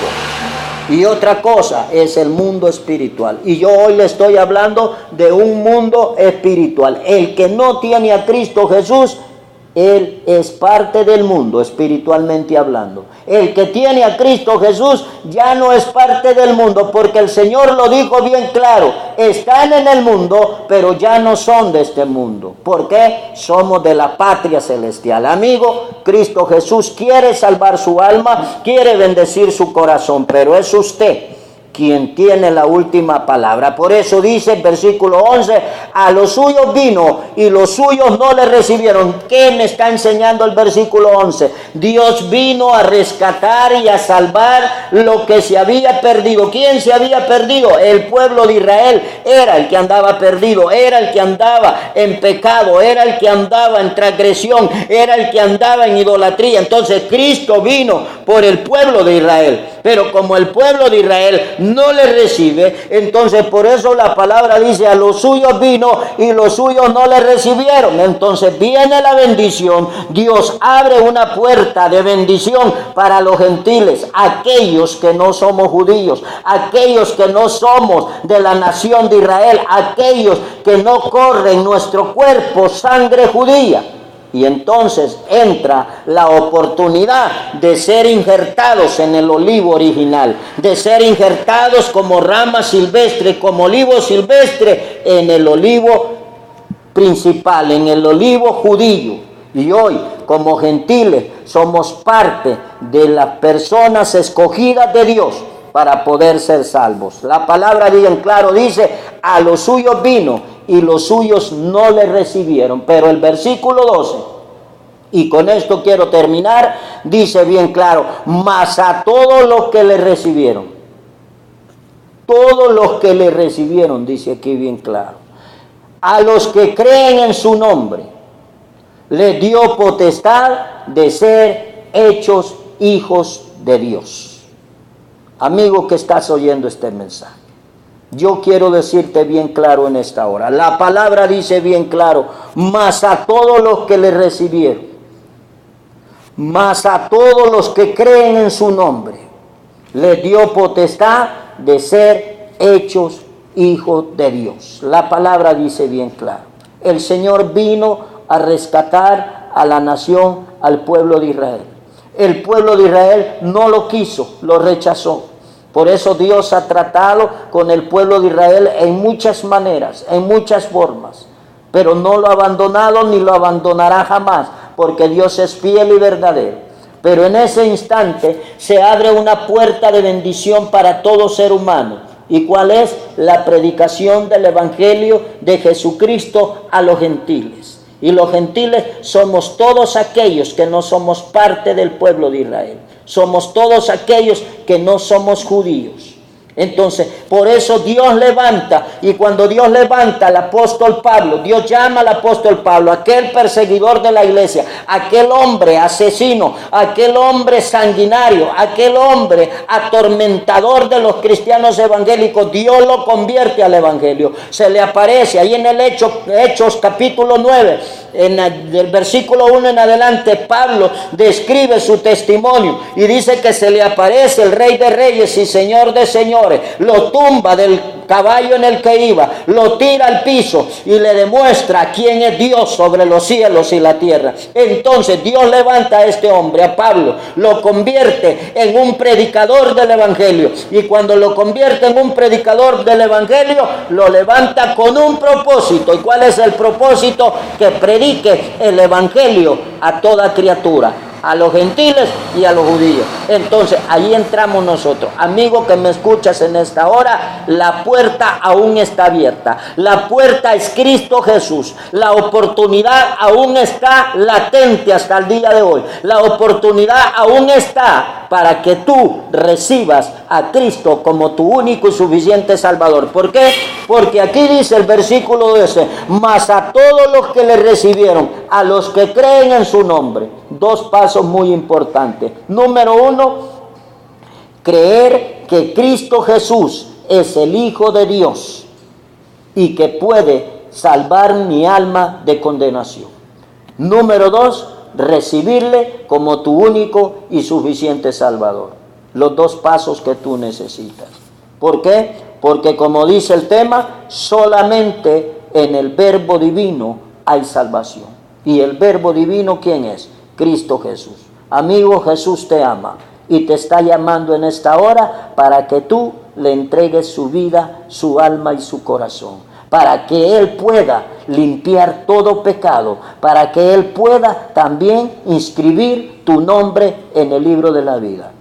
y otra cosa es el mundo espiritual. Y yo hoy le estoy hablando de un mundo espiritual. El que no tiene a Cristo Jesús, él es parte del mundo, espiritualmente hablando. El que tiene a Cristo Jesús ya no es parte del mundo, porque el Señor lo dijo bien claro. Están en el mundo, pero ya no son de este mundo. ¿Por qué? Somos de la patria celestial. Amigo, Cristo Jesús quiere salvar su alma, quiere bendecir su corazón, pero es usted quien tiene la última palabra. Por eso dice el versículo 11, a los suyos vino y los suyos no le recibieron. ¿Qué me está enseñando el versículo 11? Dios vino a rescatar y a salvar lo que se había perdido. ¿Quién se había perdido? El pueblo de Israel era el que andaba perdido, era el que andaba en pecado, era el que andaba en transgresión, era el que andaba en idolatría. Entonces Cristo vino por el pueblo de Israel, pero como el pueblo de Israel no le recibe. Entonces por eso la palabra dice, a los suyos vino y los suyos no le recibieron. Entonces viene la bendición. Dios abre una puerta de bendición para los gentiles, aquellos que no somos judíos, aquellos que no somos de la nación de Israel, aquellos que no corren en nuestro cuerpo sangre judía. Y entonces entra la oportunidad de ser injertados en el olivo original, de ser injertados como rama silvestre, como olivo silvestre en el olivo principal, en el olivo judío. Y hoy, como gentiles, somos parte de las personas escogidas de Dios para poder ser salvos. La palabra bien claro dice, a los suyos vino y los suyos no le recibieron. Pero el versículo 12, y con esto quiero terminar, dice bien claro, mas a todos los que le recibieron, todos los que le recibieron, dice aquí bien claro, a los que creen en su nombre, les dio potestad de ser hechos hijos de Dios. Amigo que estás oyendo este mensaje, yo quiero decirte bien claro en esta hora. La palabra dice bien claro, mas a todos los que le recibieron, mas a todos los que creen en su nombre, les dio potestad de ser hechos hijos de Dios. La palabra dice bien claro. El Señor vino a rescatar a la nación, al pueblo de Israel. El pueblo de Israel no lo quiso, lo rechazó. Por eso Dios ha tratado con el pueblo de Israel en muchas maneras, en muchas formas. Pero no lo ha abandonado ni lo abandonará jamás, porque Dios es fiel y verdadero. Pero en ese instante se abre una puerta de bendición para todo ser humano. ¿Y cuál es? La predicación del Evangelio de Jesucristo a los gentiles. Y los gentiles somos todos aquellos que no somos parte del pueblo de Israel. Somos todos aquellos que no somos judíos. Entonces, por eso Dios levanta, y cuando Dios levanta al apóstol Pablo, Dios llama al apóstol Pablo, aquel perseguidor de la iglesia, aquel hombre asesino, aquel hombre sanguinario, aquel hombre atormentador de los cristianos evangélicos, Dios lo convierte al evangelio. Se le aparece ahí en el Hechos capítulo 9, del versículo 1 en adelante, Pablo describe su testimonio y dice que se le aparece el Rey de Reyes y Señor de Señores, lo tumba del caballo en el que iba, lo tira al piso y le demuestra quién es Dios sobre los cielos y la tierra. Entonces Dios levanta a este hombre, a Pablo, lo convierte en un predicador del evangelio, y cuando lo convierte en un predicador del evangelio, lo levanta con un propósito. ¿Y cuál es el propósito? Que predique el evangelio a toda criatura, a los gentiles y a los judíos. Entonces ahí entramos nosotros. Amigo que me escuchas en esta hora, la puerta aún está abierta. La puerta es Cristo Jesús. La oportunidad aún está latente hasta el día de hoy. La oportunidad aún está para que tú recibas a Cristo como tu único y suficiente Salvador. ¿Por qué? Porque aquí dice el versículo 12, mas a todos los que le recibieron, a los que creen en su nombre. Dos pasos muy importantes. Número 1, creer que Cristo Jesús es el Hijo de Dios y que puede salvar mi alma de condenación. Número 2, recibirle como tu único y suficiente Salvador. Los dos pasos que tú necesitas. ¿Por qué? Porque como dice el tema, solamente en el Verbo Divino hay salvación. ¿Y el Verbo Divino quién es? Cristo Jesús. Amigo, Jesús te ama y te está llamando en esta hora para que tú le entregues su vida, su alma y su corazón, para que Él pueda limpiar todo pecado, para que Él pueda también inscribir tu nombre en el libro de la vida.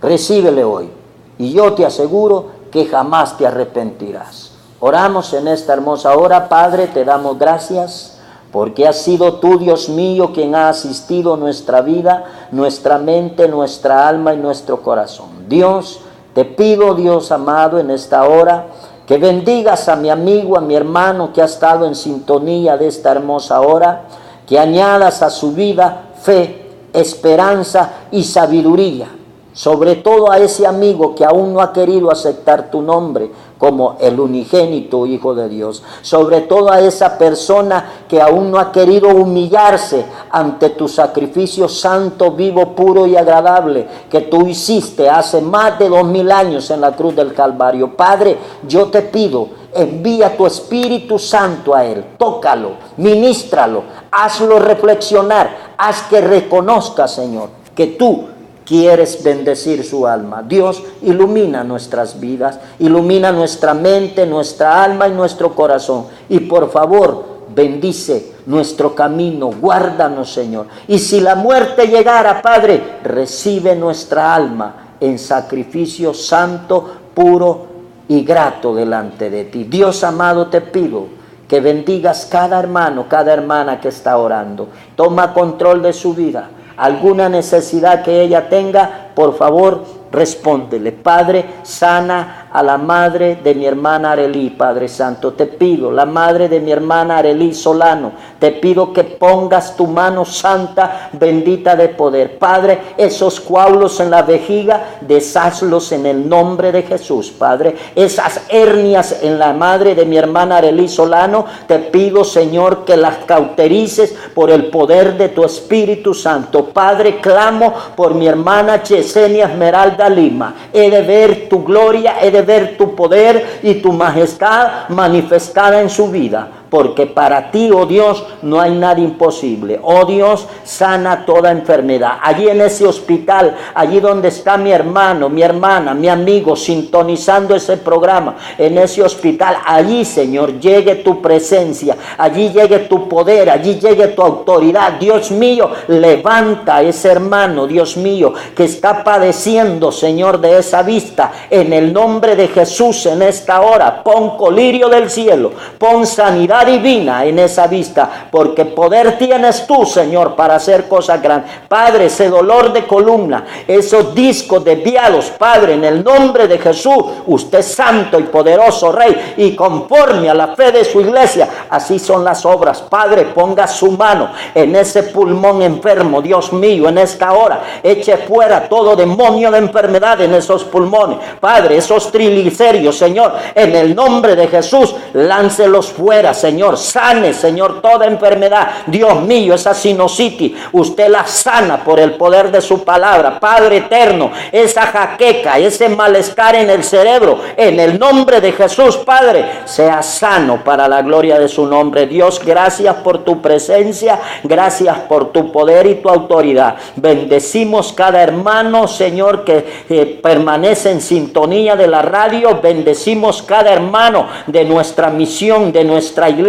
Recíbele hoy y yo te aseguro que jamás te arrepentirás. Oramos en esta hermosa hora. Padre, te damos gracias porque has sido tú, Dios mío, quien ha asistido nuestra vida, nuestra mente, nuestra alma y nuestro corazón. Dios, te pido, Dios amado, en esta hora, que bendigas a mi amigo, a mi hermano que ha estado en sintonía de esta hermosa hora, que añadas a su vida fe, esperanza y sabiduría, sobre todo a ese amigo que aún no ha querido aceptar tu nombre como el unigénito Hijo de Dios, sobre todo a esa persona que aún no ha querido humillarse ante tu sacrificio santo, vivo, puro y agradable que tú hiciste hace más de 2000 años en la cruz del Calvario. Padre, yo te pido, envía tu Espíritu Santo a él, tócalo, ministralo, hazlo reflexionar, haz que reconozca, Señor, que tú quieres bendecir su alma. Dios, ilumina nuestras vidas, ilumina nuestra mente, nuestra alma y nuestro corazón. Y por favor, bendice nuestro camino, guárdanos, Señor. Y si la muerte llegara, Padre, recibe nuestra alma en sacrificio santo, puro y grato delante de ti. Dios amado, te pido que bendigas cada hermano, cada hermana que está orando. Toma control de su vida. Alguna necesidad que ella tenga, por favor, respóndele. Padre, sana a la madre de mi hermana Arely, Padre Santo. Te pido, la madre de mi hermana Arely Solano, te pido que pongas tu mano santa, bendita de poder. Padre, esos coágulos en la vejiga, deshazlos en el nombre de Jesús, Padre. Esas hernias en la madre de mi hermana Arely Solano, te pido, Señor, que las cauterices por el poder de tu Espíritu Santo. Padre, clamo por mi hermana Yesenia Esmeralda Lima. He de ver tu gloria, he de ver tu poder y tu majestad manifestada en su vida, porque para ti, oh Dios, no hay nada imposible. Oh Dios, sana toda enfermedad. Allí en ese hospital, allí donde está mi hermano, mi hermana, mi amigo, sintonizando ese programa, en ese hospital, allí, Señor, llegue tu presencia, allí llegue tu poder, allí llegue tu autoridad. Dios mío, levanta a ese hermano, Dios mío, que está padeciendo, Señor, de esa vista. En el nombre de Jesús, en esta hora, pon colirio del cielo, pon sanidad divina en esa vista, porque poder tienes tú, Señor, para hacer cosas grandes. Padre, ese dolor de columna, esos discos desviados, Padre, en el nombre de Jesús, usted santo y poderoso Rey, y conforme a la fe de su iglesia, así son las obras. Padre, ponga su mano en ese pulmón enfermo, Dios mío, en esta hora, eche fuera todo demonio de enfermedad en esos pulmones. Padre, esos triglicéridos, Señor, en el nombre de Jesús, láncelos fuera, Señor. Sane, Señor, toda enfermedad. Dios mío, esa sinusitis, usted la sana por el poder de su palabra. Padre eterno, esa jaqueca, ese malestar en el cerebro, en el nombre de Jesús, Padre, sea sano para la gloria de su nombre. Dios, gracias por tu presencia, gracias por tu poder y tu autoridad. Bendecimos cada hermano, Señor, que permanece en sintonía de la radio. Bendecimos cada hermano de nuestra misión, de nuestra iglesia.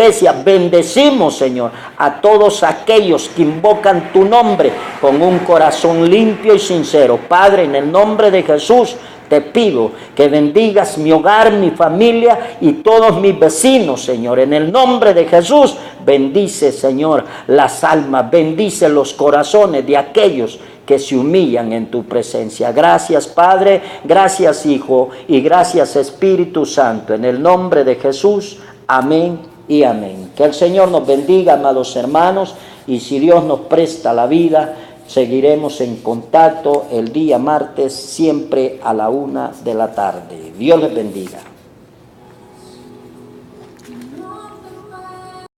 Bendecimos, Señor, a todos aquellos que invocan tu nombre con un corazón limpio y sincero. Padre, en el nombre de Jesús, te pido que bendigas mi hogar, mi familia y todos mis vecinos, Señor. En el nombre de Jesús, bendice, Señor, las almas, bendice los corazones de aquellos que se humillan en tu presencia. Gracias, Padre, gracias, Hijo, y gracias, Espíritu Santo. En el nombre de Jesús, amén y amén. Que el Señor nos bendiga, amados hermanos, y si Dios nos presta la vida, seguiremos en contacto el día martes, siempre a la 1 de la tarde. Dios les bendiga.